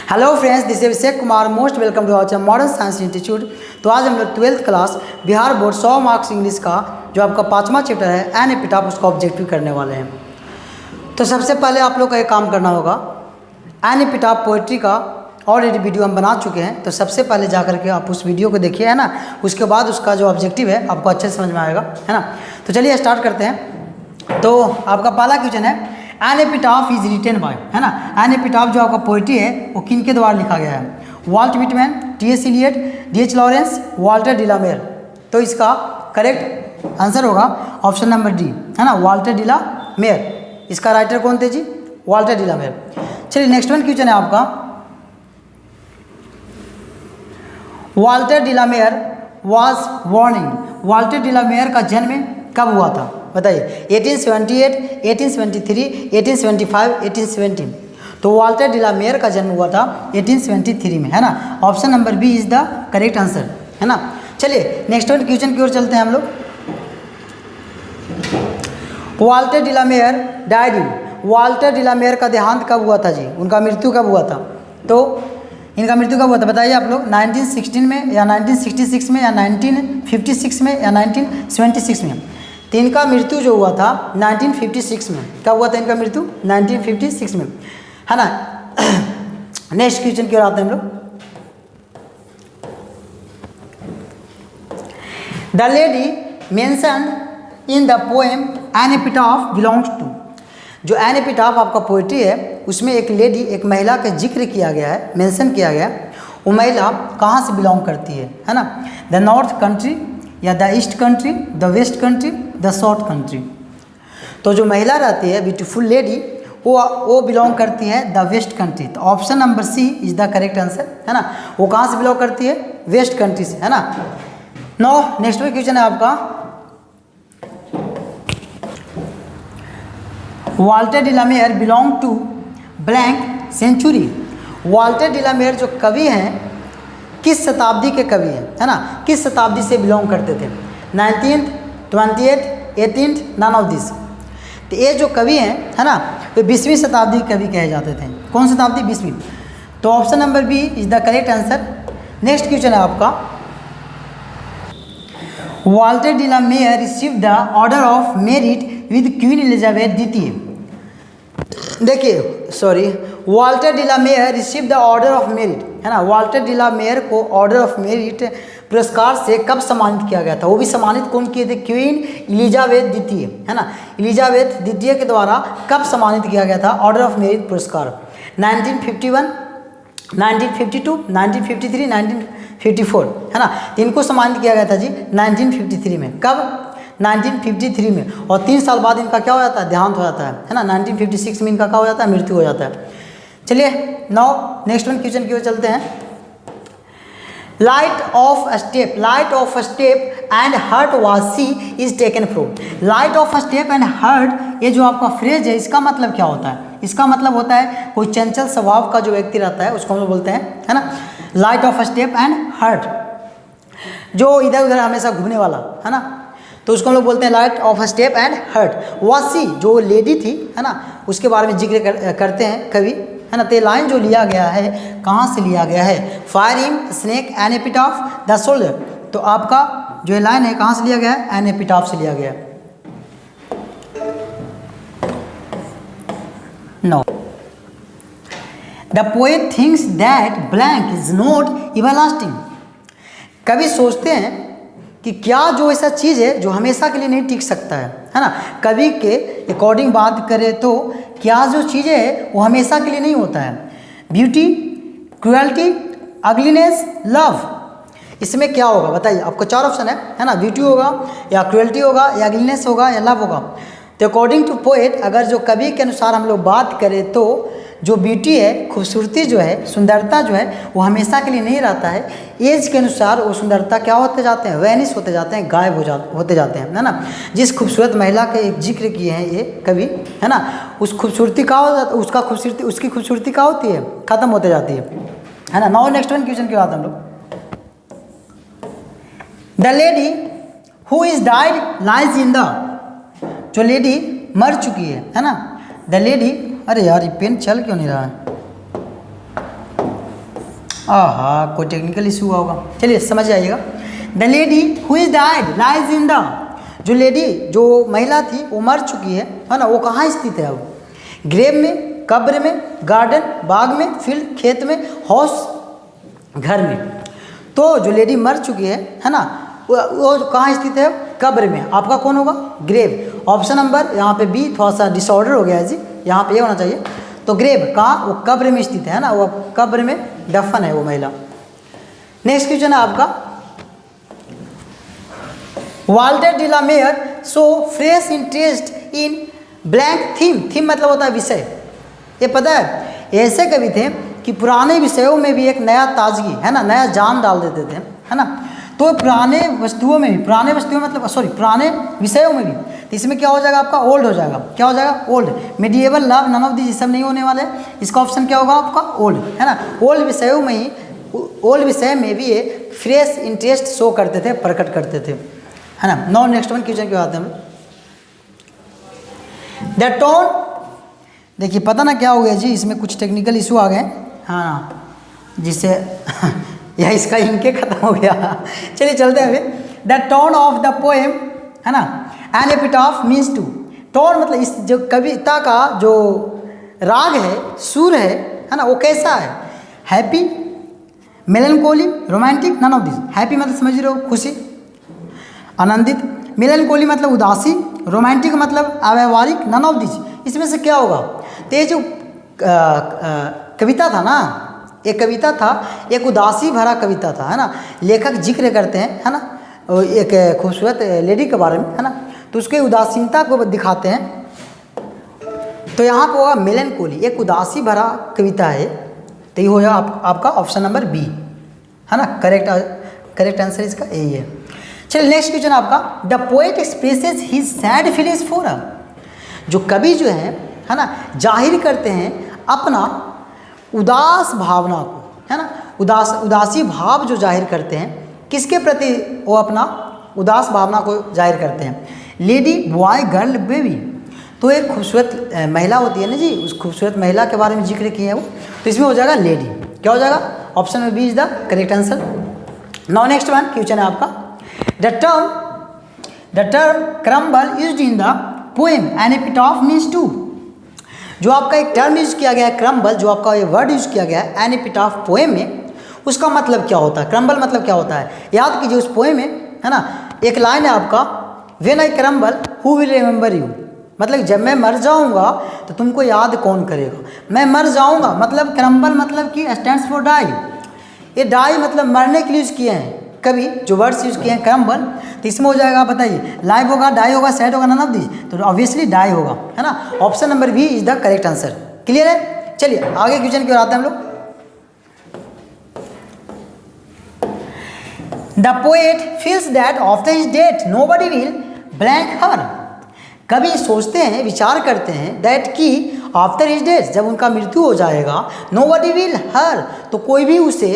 Hello friends, this is Abhishek Kumar. Most welcome to our modern science institute. तो आज हम लोग 12th class Bihar board 100 marks English का जो आपका 5वां चैप्टर है एन एपिटाफ, उसका ऑब्जेक्टिव करने वाले हैं। तो सबसे पहले आप लोग का एक काम करना होगा, एन एपिटाफ पोइट्री का ऑलरेडी वीडियो हम बना चुके हैं। तो सबसे पहले जा करके आप उस वीडियो को देखिए, है ना। उसके बाद उसका जो ऑब्जेक्टिव है आपको अच्छे से समझ में आएगा, है ना। तो चलिए स्टार्ट करते हैं। तो आपका पहला क्वेश्चन है, an epitaph is written by, है ना। एन एपिटाफ जो आपका पोइट्री है वो किन के द्वारा लिखा गया है? Walt Whitman, T S. Eliot, D H. Lawrence, Walter de la Mare. तो इसका करेक्ट आंसर होगा ऑप्शन नंबर डी, है ना, वाल्टर डिलामेर। इसका राइटर कौन थे जी? वाल्टर डिलामेर। चलिए नेक्स्ट वन क्वेश्चन है आपका, Walter डिलामेर was born. Walter de la Mare का जन्म कब हुआ था बताइए? 1878, 1873, 1875, 1870। तो वाल्टर डिलामेर का जन्म हुआ था 1873 में, है ना। Option number B is the correct answer, है ना। चलिए नेक्स्ट वन क्वेश्चन की ओर चलते हैं हम लोग। Walter de la Mare died in. Walter de la Mare का देहांत कब हुआ था जी? उनका मृत्यु कब हुआ था? तो इनका मृत्यु कब हुआ था बताइए आप लोग? 1916 में या 1966 में या 1956 में या 1976 में? तो इनका मृत्यु जो हुआ था 1956 में। कब हुआ था इनका मृत्यु? 1956 में, है ना। नेक्स्ट क्वेश्चन की ओर आते हैं हम लोग। The lady mentioned in the poem an epitaph belongs to. जो एन एपिटाफ आपका पोइट्री है उसमें एक लेडी, एक महिला का जिक्र किया गया है, मेंशन किया गया है। वो महिला कहाँ से बिलोंग करती है ना? द नॉर्थ कंट्री या the east country, the west country, the south country. तो जो महिला रहती है, ब्यूटीफुल लेडी, वो बिलोंग करती है द वेस्ट कंट्री। तो option number C is the correct answer, है ना। वो कहाँ से बिलोंग करती है? वेस्ट कंट्री से, है ना। नो नेक्स्ट क्वेश्चन है आपका, Walter de la Mare belong to blank century. Walter de la Mare जो कवि हैं किस शताब्दी के कवि हैं, है ना? किस शताब्दी से बिलोंग करते थे? 19th, 28th, 18th, none of this. तो ये जो कवि हैं, है ना, वे 20वीं शताब्दी के कवि कहे जाते थे। कौन शताब्दी? 20वीं। तो option number B is the correct answer. Next question है आपका, Walter de la Mare receive the order of merit with Queen Elizabeth द्वितीय। देखिए sorry, Walter de la Mare receive the order of merit, है ना। वाल्टर डिलामेर को ऑर्डर ऑफ मेरिट पुरस्कार से कब सम्मानित किया गया था? वो भी सम्मानित कौन किए थे? क्वीन एलिजाबेथ द्वितीय, है ना। एलिजाबेथ द्वितीय के द्वारा कब सम्मानित किया गया था ऑर्डर ऑफ मेरिट पुरस्कार? 1951, 1952, 1953, 1954, है ना। इनको सम्मानित किया गया था जी 1953 में। कब? 1953 में। और 3 साल बाद इनका क्या हो जाता है? देहांत हो जाता है ना। 1956 में इनका क्या हो जाता है? मृत्यु हो जाता है। चलिए नाउ नेक्स्ट वन क्वेश्चन की ओर चलते हैं। Light of a step, light of a step and heart was she is taken from. Light of a step and heart, ये जो आपका फ्रेज है इसका मतलब क्या होता है? इसका मतलब होता है कोई चंचल स्वभाव का जो व्यक्ति रहता है उसको हम लोग बोलते हैं, है ना। Light of a step and heart, जो इधर उधर हमेशा घूमने वाला, है ना, तो उसको हम लोग बोलते हैं light of a step and heart. Was she जो लेडी थी, है ना, उसके बारे में जिक्र करते हैं कवि, है ना। तो लाइन जो लिया गया है कहाँ से लिया गया है? Firing snake an epitaph the soldier. तो आपका जो ये लाइन है कहाँ से लिया गया है? एन एपिटाफ से लिया गया है। No, the poet thinks that blank is not everlasting. कवि सोचते हैं कि क्या जो ऐसा चीज़ है जो हमेशा के लिए नहीं टिक सकता है ना। कवि के अकॉर्डिंग बात करें तो क्या जो चीज़ें है वो हमेशा के लिए नहीं होता है? Beauty, cruelty, ugliness, love. इसमें क्या होगा बताइए? आपको 4 ऑप्शन है ना। ब्यूटी होगा या क्रुएल्टी होगा या अगलीनेस होगा या लव होगा। तो अकॉर्डिंग टू पोएट, अगर जो कवि के अनुसार हम लोग बात करें तो जो ब्यूटी है, खूबसूरती जो है, सुंदरता जो है, वो हमेशा के लिए नहीं रहता है। एज के अनुसार वो सुंदरता क्या होते जाते हैं? वैनिश होते जाते हैं, गायब होते जाते हैं, है ना। जिस खूबसूरत महिला के एक जिक्र किए हैं ये कवि, है ना, उस खूबसूरती का उसकी खूबसूरती क्या होती है? खत्म होते जाती है ना। नाउ नेक्स्ट वन क्वेश्चन की बात हम लोग, the lady who is died lies in the. जो लेडी मर चुकी है ना, द लेडी, अरे यार ये पेन चल क्यों नहीं रहा है? कोई टेक्निकल इशू हुआ होगा। चलिए समझ जाइएगा। The lady who is died lies in the, जो लेडी जो महिला थी वो मर चुकी है ना, वो कहाँ स्थित है अब? ग्रेव में, कब्र में, गार्डन बाग में, फील्ड खेत में, हाउस घर में। तो जो लेडी मर चुकी है ना, वो कहाँ स्थित है? कब्र में। आपका कौन होगा? ग्रेव। ऑप्शन नंबर यहाँ पे बी थोड़ा सा डिसऑर्डर हो गया है जी, यहाँ पे ये होना चाहिए। तो ग्रेव कहाँ? वो कब्र में स्थित है ना, वो कब्र में दफन है वो महिला। नेक्स्ट क्वेश्चन है आपका, Walter de la Mare show fresh interest in blank theme. Theme मतलब होता है विषय। ये पता है ऐसे कवि थे कि पुराने विषयों में भी एक नया ताजगी है ना, नया जान डाल देते थे, है ना। तो पुराने वस्तुओं में भी, पुराने वस्तुओं मतलब सॉरी पुराने विषयों में भी, तो इसमें क्या हो जाएगा आपका? ओल्ड हो जाएगा। क्या हो जाएगा? Old. Medieval, love, none of this सब नहीं होने वाले। इसका ऑप्शन क्या होगा आपका? ओल्ड, है ना। ओल्ड विषयों में ही, ओल्ड विषय में भी ये फ्रेश इंटरेस्ट शो करते थे, प्रकट करते थे, है ना। नाउ नेक्स्ट वन क्वेश्चन की बात है हम। द टोन, देखिए पता ना क्या हो गया जी, इसमें कुछ टेक्निकल इशू आ गए, हाँ, जिससे या इसका इनके खत्म हो गया। चलिए चलते हैं अभी। The tone of the poem, है ना, an epitaph means to. Tone मतलब इस जो कविता का जो राग है, सुर है ना, वो कैसा है? Happy, melancholy, romantic, none of this. Happy मतलब समझ रहे हो खुशी, आनंदित। मेलनकोली मतलब उदासी, रोमांटिक मतलब अव्यवहारिक, नन ऑफ दिस। इसमें से क्या होगा? तो ये जो कविता था ना, एक कविता था, एक उदासी भरा कविता था, है ना। लेखक जिक्र करते हैं, है ना, एक खूबसूरत लेडी के बारे में, है ना, तो उसके उदासीनता को दिखाते हैं। तो यहाँ पर होगा मेलनकोली, एक उदासी भरा कविता है। तो ये हो जाएगा आपका ऑप्शन नंबर बी, है ना। करेक्ट आंसर इसका यही है। चलिए नेक्स्ट क्वेश्चन आपका, the poet expresses his sad feelings for a. जो कवि जो है ना, जाहिर करते हैं अपना उदास भावना को, है ना। उदासी भाव जो जाहिर करते हैं, किसके प्रति वो अपना उदास भावना को जाहिर करते हैं? Lady, boy, girl, baby. तो एक खूबसूरत महिला होती है ना जी, उस खूबसूरत महिला के बारे में जिक्र किए हैं वो, तो इसमें हो जाएगा लेडी। क्या हो जाएगा? ऑप्शन में B is the correct answer. Now next one question है आपका, the term crumble used in the poem an epitaph means to. जो आपका एक टर्म यूज किया गया है क्रम्बल, जो आपका ये वर्ड यूज किया गया है एन एपिटाफ पोएम में, उसका मतलब क्या होता है? क्रम्बल मतलब क्या होता है? याद कीजिए उस पोएम में, है ना, एक लाइन है आपका, when I crumble who will remember you. मतलब जब मैं मर जाऊंगा तो तुमको याद कौन करेगा? मैं मर जाऊंगा मतलब क्रम्बल मतलब कि स्टैंड्स फॉर डाई। ये डाई मतलब मरने के लिए यूज किए हैं कभी, जो वर्ड्स यूज किए हैं क्रम्बल। तो इसमें हो जाएगा, बताइए, लाइव होगा, डाई होगा, सैड होगा, नन ऑफ दिस। तो ऑब्वियसली डाई होगा, है ना। Option number B is the correct answer. Clear है? चलिए आगे क्वेश्चन की ओर आते हैं हम लोग। The poet feels that after his death nobody will blank her. कभी सोचते हैं, विचार करते हैं दैट कि आफ्टर हिज डेथ, जब उनका मृत्यु हो जाएगा, नोबडी विल हर, तो कोई भी उसे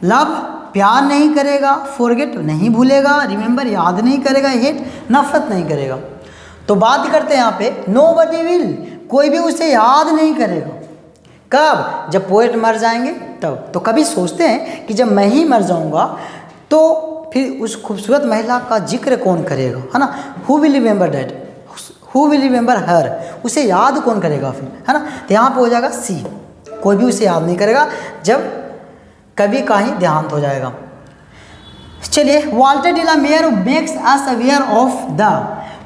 लव प्यार नहीं करेगा, फॉरगेट नहीं भूलेगा, रिमेंबर याद नहीं करेगा, हेट नफरत नहीं करेगा। तो बात करते हैं यहाँ पे नोबडी विल, कोई भी उसे याद नहीं करेगा। कब? जब पोएट मर जाएंगे तब। तो कभी सोचते हैं कि जब मैं ही मर जाऊंगा तो फिर उस खूबसूरत महिला का जिक्र कौन करेगा, है ना। Who will remember that, who will remember her, उसे याद कौन करेगा फिर, है ना। तो यहाँ पे हो जाएगा सी, कोई भी उसे याद नहीं करेगा जब कभी का ही देहांत हो जाएगा। चलिए, Walter de la Mare makes us aware of the.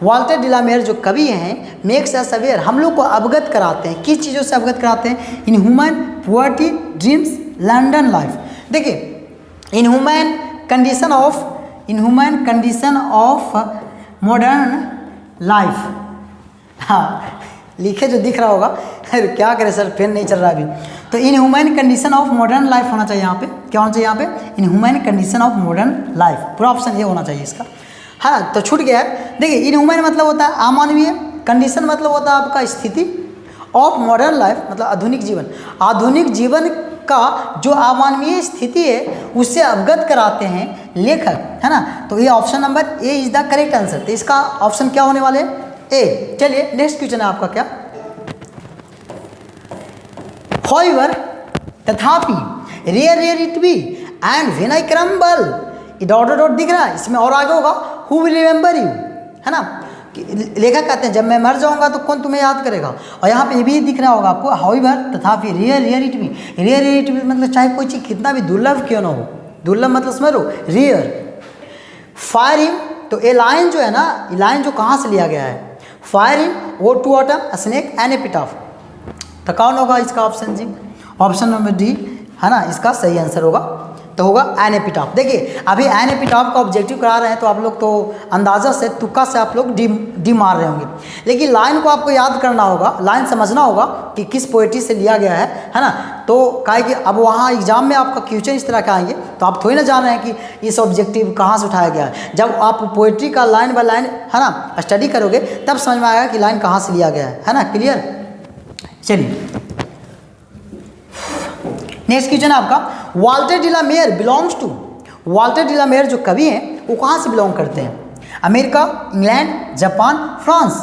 Walter de la Mare जो कवि हैं, मेक्स अस अवेयर, हम लोग को अवगत कराते हैं। किस चीज़ों से अवगत कराते हैं? In human poverty, dreams, London life. देखिए, in human condition of modern life. हाँ, लिखे जो दिख रहा होगा, अरे क्या करें सर, पेन नहीं चल रहा अभी। तो इन human condition of modern life होना चाहिए यहाँ पे। क्या होना चाहिए यहाँ पे? इन human condition of modern life, पूरा ऑप्शन ये होना चाहिए इसका, है ना। तो छूट गया है। देखिए, इन ह्यूमन मतलब होता है अमानवीय, कंडीशन मतलब होता है आपका स्थिति, ऑफ मॉडर्न लाइफ मतलब आधुनिक जीवन। आधुनिक जीवन का जो अमानवीय स्थिति है उससे अवगत कराते हैं लेखक, है ना। तो ये option number A is the correct answer. तो इसका ऑप्शन क्या होने वाले हैं? ए। चलिए नेक्स्ट क्वेश्चन है आपका क्या, However, तथापि rare rare it be and when I crumble, ये डॉट डॉट दिख रहा है, इसमें और आगे होगा हु विल रिमेंबर यू, है ना। लेखक कहते हैं जब मैं मर जाऊंगा तो कौन तुम्हें याद करेगा। और यहाँ पे ये भी दिख रहा होगा आपको, हाउएवर तथापि rare rare it be, rare rare it be मतलब चाहे कोई चीज़ कितना भी दुर्लभ क्यों ना हो, दुर्लभ मतलब समझ लो रेयर। फायर हिम, तो ये लाइन जो है ना, ये लाइन जो कहाँ से लिया गया है, फायर हिम वो to autumn a snake and a epitaph, तो कौन होगा इसका ऑप्शन जी, ऑप्शन नंबर डी, है ना, इसका सही आंसर होगा, तो होगा एन एपिटाफ। देखिए अभी एन एपिटाफ का ऑब्जेक्टिव करा रहे हैं तो आप लोग तो अंदाज़ा से तुक्का से आप लोग डी मार रहे होंगे, लेकिन लाइन को आपको याद करना होगा, लाइन समझना होगा कि किस पोएट्री से लिया गया है ना। तो काहे कि अब वहाँ एग्जाम में आपका क्वेश्चन इस तरह के आएंगे तो आप थोड़ी ना जान रहे हैं कि इस ऑब्जेक्टिव कहाँ से उठाया गया है। जब आप पोएट्री का लाइन बाय लाइन, है ना, स्टडी करोगे तब समझ में आएगा कि लाइन कहाँ से लिया गया है ना। क्लियर। चलिए नेक्स्ट क्वेश्चन है आपका, Walter de la Mare belongs to, Walter de la Mare जो कवि हैं वो कहाँ से बिलोंग करते हैं, अमेरिका, इंग्लैंड, जापान, फ्रांस।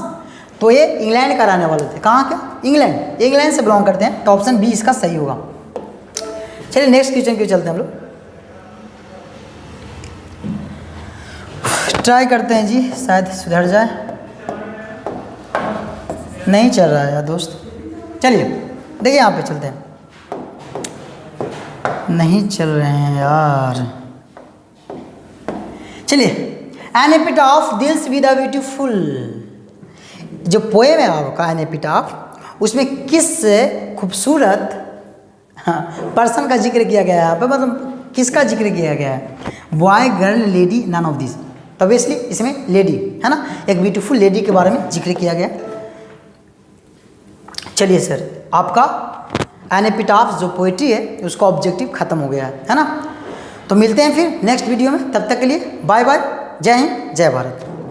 तो ये इंग्लैंड का रहने वाले थे, कहाँ के, इंग्लैंड, इंग्लैंड से बिलोंग करते हैं, तो ऑप्शन बी इसका सही होगा। चलिए नेक्स्ट क्वेश्चन के चलते हैं हम लोग, ट्राई करते हैं जी, शायद सुधर जाए, नहीं चल रहा है यार दोस्त। चलिए देखिए यहाँ पे चलते हैं, नहीं चल रहे हैं यार। चलिए, an epitaph deals with a beautiful, जो पोएम है आपका एन एपिटाफ, उसमें किस खूबसूरत पर्सन का जिक्र किया गया है यहाँ पे, मतलब किसका जिक्र किया गया है, boy, girl, lady, none of this. तो ऑब्वियसली इसमें लेडी, है ना, एक ब्यूटीफुल लेडी के बारे में जिक्र किया गया। चलिए सर, आपका एन एपिटाफ जो पोइट्री है उसका ऑब्जेक्टिव खत्म हो गया है ना। तो मिलते हैं फिर नेक्स्ट वीडियो में, तब तक के लिए बाय बाय, जय हिंद, जय भारत।